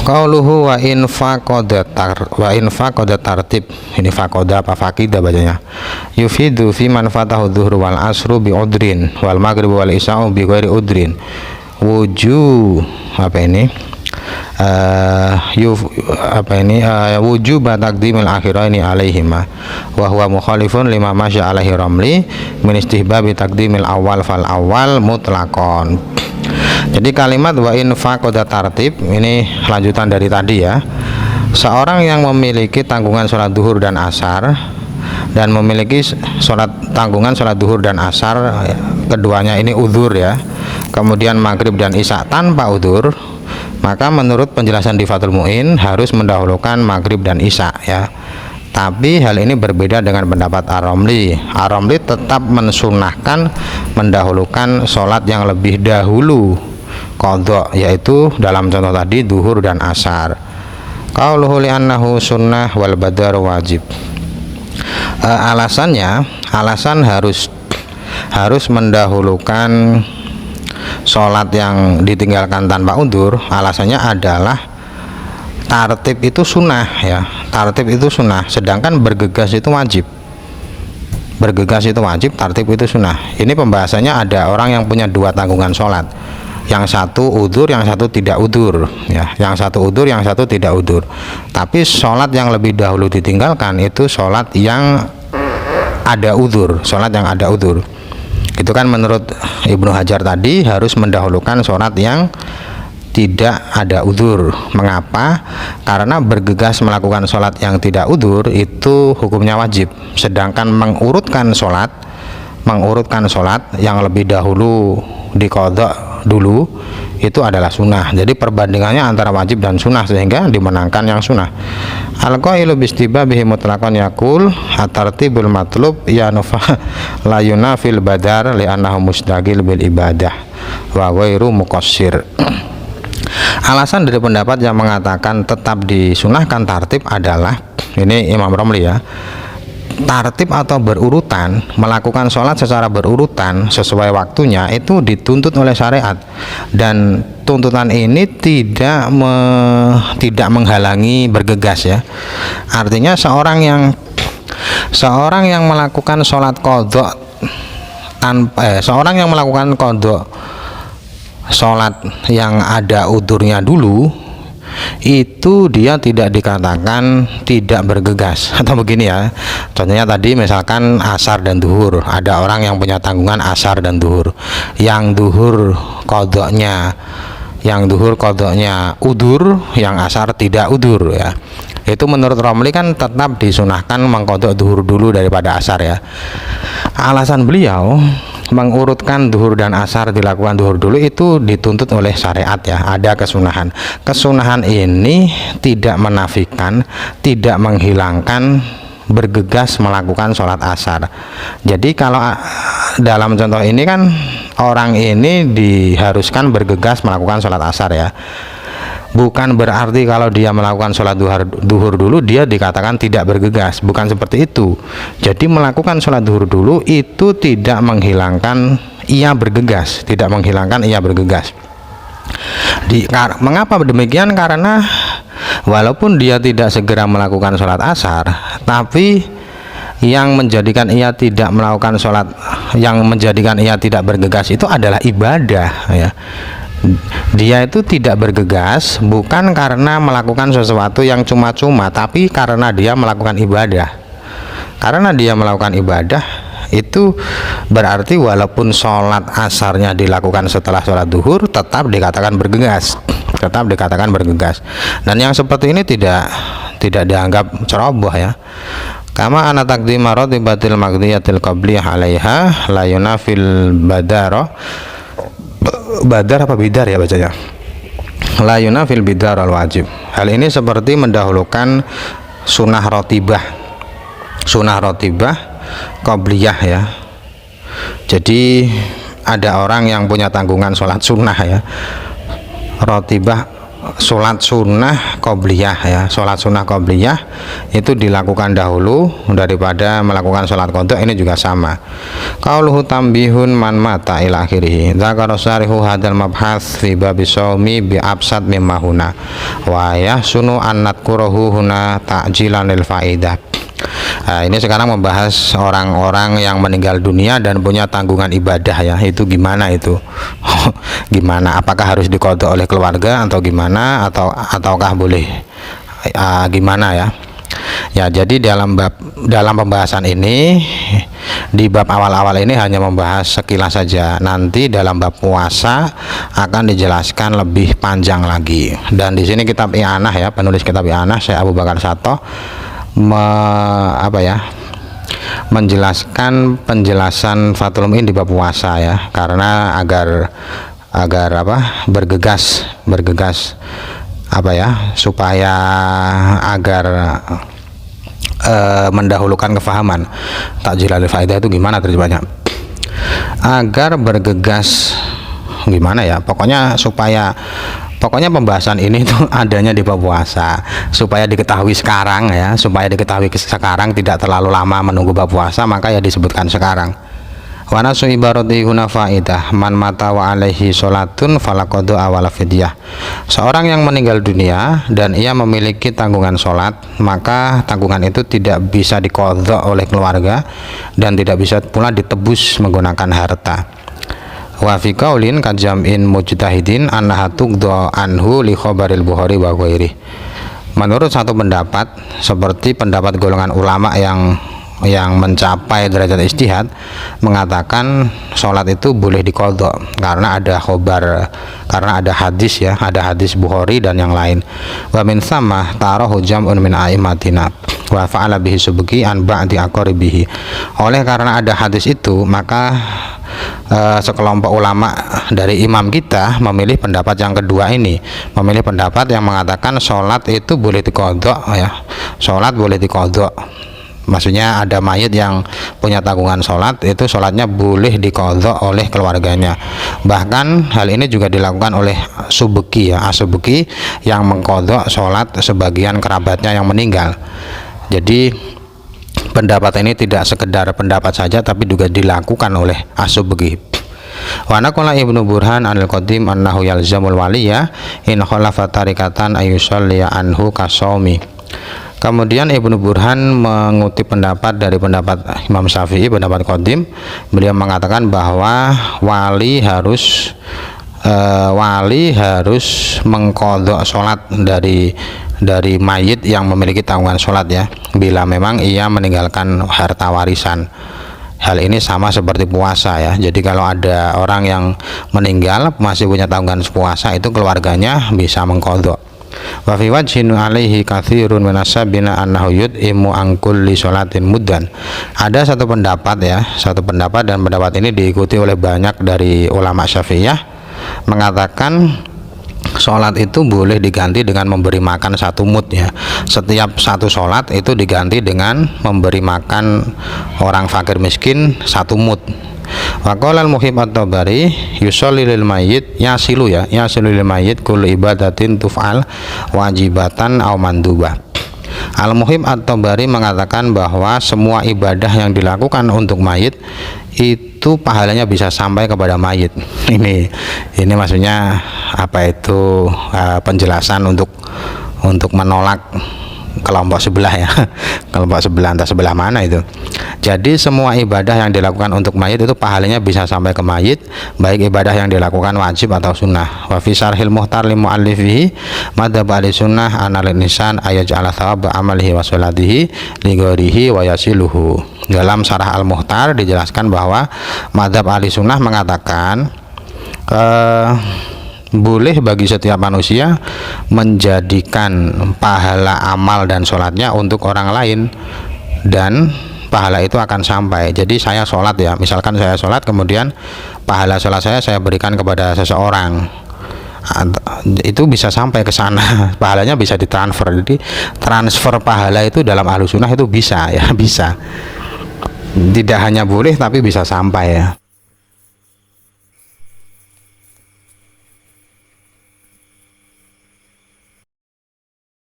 Qauluhu wa in faqada tartib, ini faqada apa faqida bacanya, yufidu fi man fatahu dhuhru wal asru bi udrin wal maghrib wal isya'u bi ghairi udrin wujub taqdimil akhiraini alaihima wa huwa mukhalifun lima masya alaihi ramli min istihbabi taqdimil awal fal awal mutlaqon. Jadi kalimat wa in faqada tartib ini lanjutan dari tadi ya. Seorang yang memiliki tanggungan sholat duhur dan asar dan memiliki tanggungan sholat duhur dan asar, keduanya ini udzur ya, kemudian maghrib dan isya tanpa udzur, maka menurut penjelasan di Fathul Mu'in harus mendahulukan maghrib dan isya ya. Tapi hal ini berbeda dengan pendapat Ar-Ramli. Ar-Ramli tetap mensunahkan mendahulukan sholat yang lebih dahulu qadha, yaitu dalam contoh tadi duhur dan asar. Qauluhu li'annahu sunnah wal badar wajib. Alasan harus mendahulukan sholat yang ditinggalkan tanpa udzur, alasannya adalah tartib itu sunnah ya, tartib itu sunnah, sedangkan bergegas itu wajib. Bergegas itu wajib, tartib itu sunnah. Ini pembahasannya ada orang yang punya dua tanggungan sholat, yang satu udzur, yang satu tidak udzur ya, yang satu udzur, yang satu tidak udzur. Tapi sholat yang lebih dahulu ditinggalkan itu sholat yang ada udzur, sholat yang ada udzur. Itu kan menurut Ibnu Hajar tadi harus mendahulukan sholat yang tidak ada udzur. Mengapa? Karena bergegas melakukan sholat yang tidak udzur itu hukumnya wajib, sedangkan mengurutkan sholat yang lebih dahulu diqadha dulu itu adalah sunnah. Jadi perbandingannya antara wajib dan sunnah, sehingga dimenangkan yang sunnah. Al-qailu bistibabihi mutlaqan yaqul at-tartibul matlub ya nufa la yunafil badar li'annahu mustaqil bil ibadah wa ghairu muqassir. Alasan dari pendapat yang mengatakan tetap disunahkan tartib adalah, ini Imam Romli ya, tartib atau berurutan, melakukan sholat secara berurutan sesuai waktunya itu dituntut oleh syariat, dan tuntutan ini tidak menghalangi bergegas ya. Artinya seorang yang melakukan sholat qadha sholat yang ada udurnya dulu, itu dia tidak dikatakan tidak bergegas. Atau begini ya, contohnya tadi misalkan asar dan duhur, ada orang yang punya tanggungan asar dan duhur, yang duhur qadhanya udur, yang asar tidak udur ya. Itu menurut Romli kan tetap disunahkan mengqadha duhur dulu daripada asar ya. Alasan beliau mengurutkan duhur dan asar dilakukan duhur dulu itu dituntut oleh syariat ya, ada kesunahan. Kesunahan ini tidak menafikan, tidak menghilangkan bergegas melakukan sholat asar. Jadi kalau dalam contoh ini kan orang ini diharuskan bergegas melakukan sholat asar ya, bukan berarti kalau dia melakukan sholat duhur dulu dia dikatakan tidak bergegas, bukan seperti itu. Jadi melakukan sholat duhur dulu itu tidak menghilangkan ia bergegas, mengapa demikian? Karena walaupun dia tidak segera melakukan sholat asar, tapi yang menjadikan ia tidak melakukan sholat, yang menjadikan ia tidak bergegas itu adalah ibadah ya. Dia itu tidak bergegas bukan karena melakukan sesuatu yang cuma-cuma, tapi karena dia melakukan ibadah. Karena dia melakukan ibadah itu berarti walaupun sholat asarnya dilakukan setelah sholat duhur tetap dikatakan bergegas, Dan yang seperti ini tidak dianggap ceroboh ya. Kama ana taqdima ratibatil maqdiyatil qabliyah 'alaiha la yunafil badara. Badar apa bidar ya bacanya, la yunafil bidar al wajib. Hal ini seperti mendahulukan sunnah rotibah qabliyah ya. Jadi ada orang yang punya tanggungan sholat sunnah ya, rotibah sholat sunnah qobliyah ya. Sholat sunnah qobliyah itu dilakukan dahulu daripada melakukan sholat qadha. Ini juga sama. Qauluhu tambihun man mata ila akhirih. Dzakara syarihu hadzal mabhats fi babis shaumi bi absad mimma huna wa yahsunu an nadhkurahu huna ta'jilan lil faidah. Nah, ini sekarang membahas orang-orang yang meninggal dunia dan punya tanggungan ibadah ya. Itu gimana itu? Gimana? Apakah harus diqadha oleh keluarga atau gimana, ataukah boleh gimana ya? Ya, jadi dalam pembahasan ini, di bab awal-awal ini hanya membahas sekilas saja. Nanti dalam bab puasa akan dijelaskan lebih panjang lagi. Dan di sini kitab I'anah ya, penulis kitab I'anah Syekh Abu Bakar Sato menjelaskan penjelasan Fathul Mu'in di bab puasa ya, karena agar bergegas supaya agar mendahulukan kefahaman. Ta'jilul faidah itu gimana terjemahnya? Agar bergegas gimana ya? Pokoknya pembahasan ini tuh adanya di bab puasa supaya diketahui sekarang ya, tidak terlalu lama menunggu bab puasa, maka ya disebutkan sekarang. Wa nasu ibarati huna faidah man mata wa alaihi sholatun falaqadu awal fidyah. Seorang yang meninggal dunia dan ia memiliki tanggungan sholat, maka tanggungan itu tidak bisa diqadha oleh keluarga dan tidak bisa pula ditebus menggunakan harta. Wa fi qaulin kajam'in mujtahidin annaha tuqda anhu li khabaril Bukhari wa ghairi. Menurut satu pendapat, seperti pendapat golongan ulama yang mencapai derajat ijtihad, mengatakan sholat itu boleh diqadha karena ada hadis ya, ada hadis Bukhari dan yang lain. Wa min tsamma tarahu jam'un min a'immatina wa fa'ala bihi subki an ba'di aqaribihi. Oleh karena ada hadis itu, maka sekelompok ulama dari imam kita memilih pendapat yang kedua ini, memilih pendapat yang mengatakan sholat itu boleh diqadha ya, sholat boleh diqadha. Maksudnya ada mayit yang punya tanggungan sholat, itu sholatnya boleh diqadha oleh keluarganya. Bahkan hal ini juga dilakukan oleh subki ya, asubki yang mengqadha sholat sebagian kerabatnya yang meninggal. Jadi pendapat ini tidak sekedar pendapat saja, tapi juga dilakukan oleh asubki. Wa naqala Ibnu Burhan anil qadim annahu yalzamul waliya in khalafa tarikatan ayyusalli anhu kasaumi. Kemudian Ibnu Burhan mengutip pendapat dari pendapat Imam Syafi'i, pendapat qadim. Beliau mengatakan bahwa wali harus mengqadha sholat dari mayit yang memiliki tanggungan sholat ya, bila memang ia meninggalkan harta warisan. Hal ini sama seperti puasa ya. Jadi kalau ada orang yang meninggal masih punya tanggungan puasa, itu keluarganya bisa mengqadha. Wa fi wajhin alaihi katsirun minasabina annahu yud'imu an kulli sholatin muddan. Ada satu pendapat dan pendapat ini diikuti oleh banyak dari ulama Syafi'iyah, mengatakan sholat itu boleh diganti dengan memberi makan satu mud ya. Setiap satu sholat itu diganti dengan memberi makan orang fakir miskin satu mud. Wa qala al-Muhib at-Tabari yusolli lil mayyit yasilu lil mayyit kullu ibadatin tuf'al wajibatan aw mandubah. Al-Muhib at-Tabari mengatakan bahwa semua ibadah yang dilakukan untuk mayit itu pahalanya bisa sampai kepada mayit. Ini maksudnya apa itu penjelasan untuk menolak kelompok sebelah ya, kelompok sebelah, entah sebelah mana itu. Jadi semua ibadah yang dilakukan untuk mayit itu pahalanya bisa sampai ke mayit, baik ibadah yang dilakukan wajib atau sunnah. Wa fi syarhil muhtar li muallifihi madhab ahli sunnah anal insan ayaj'ala thawab amalihi wa sholatihi li ghairihi wa yasiluhu. Dalam syarah al-muhtar dijelaskan bahwa madhab ahli sunnah mengatakan boleh bagi setiap manusia menjadikan pahala amal dan sholatnya untuk orang lain, dan pahala itu akan sampai. Jadi saya sholat ya, misalkan saya sholat, kemudian pahala sholat saya berikan kepada seseorang, itu bisa sampai ke sana, pahalanya bisa ditransfer. Jadi transfer pahala itu dalam Ahlus Sunnah itu bisa ya, bisa, tidak hanya boleh tapi bisa sampai ya.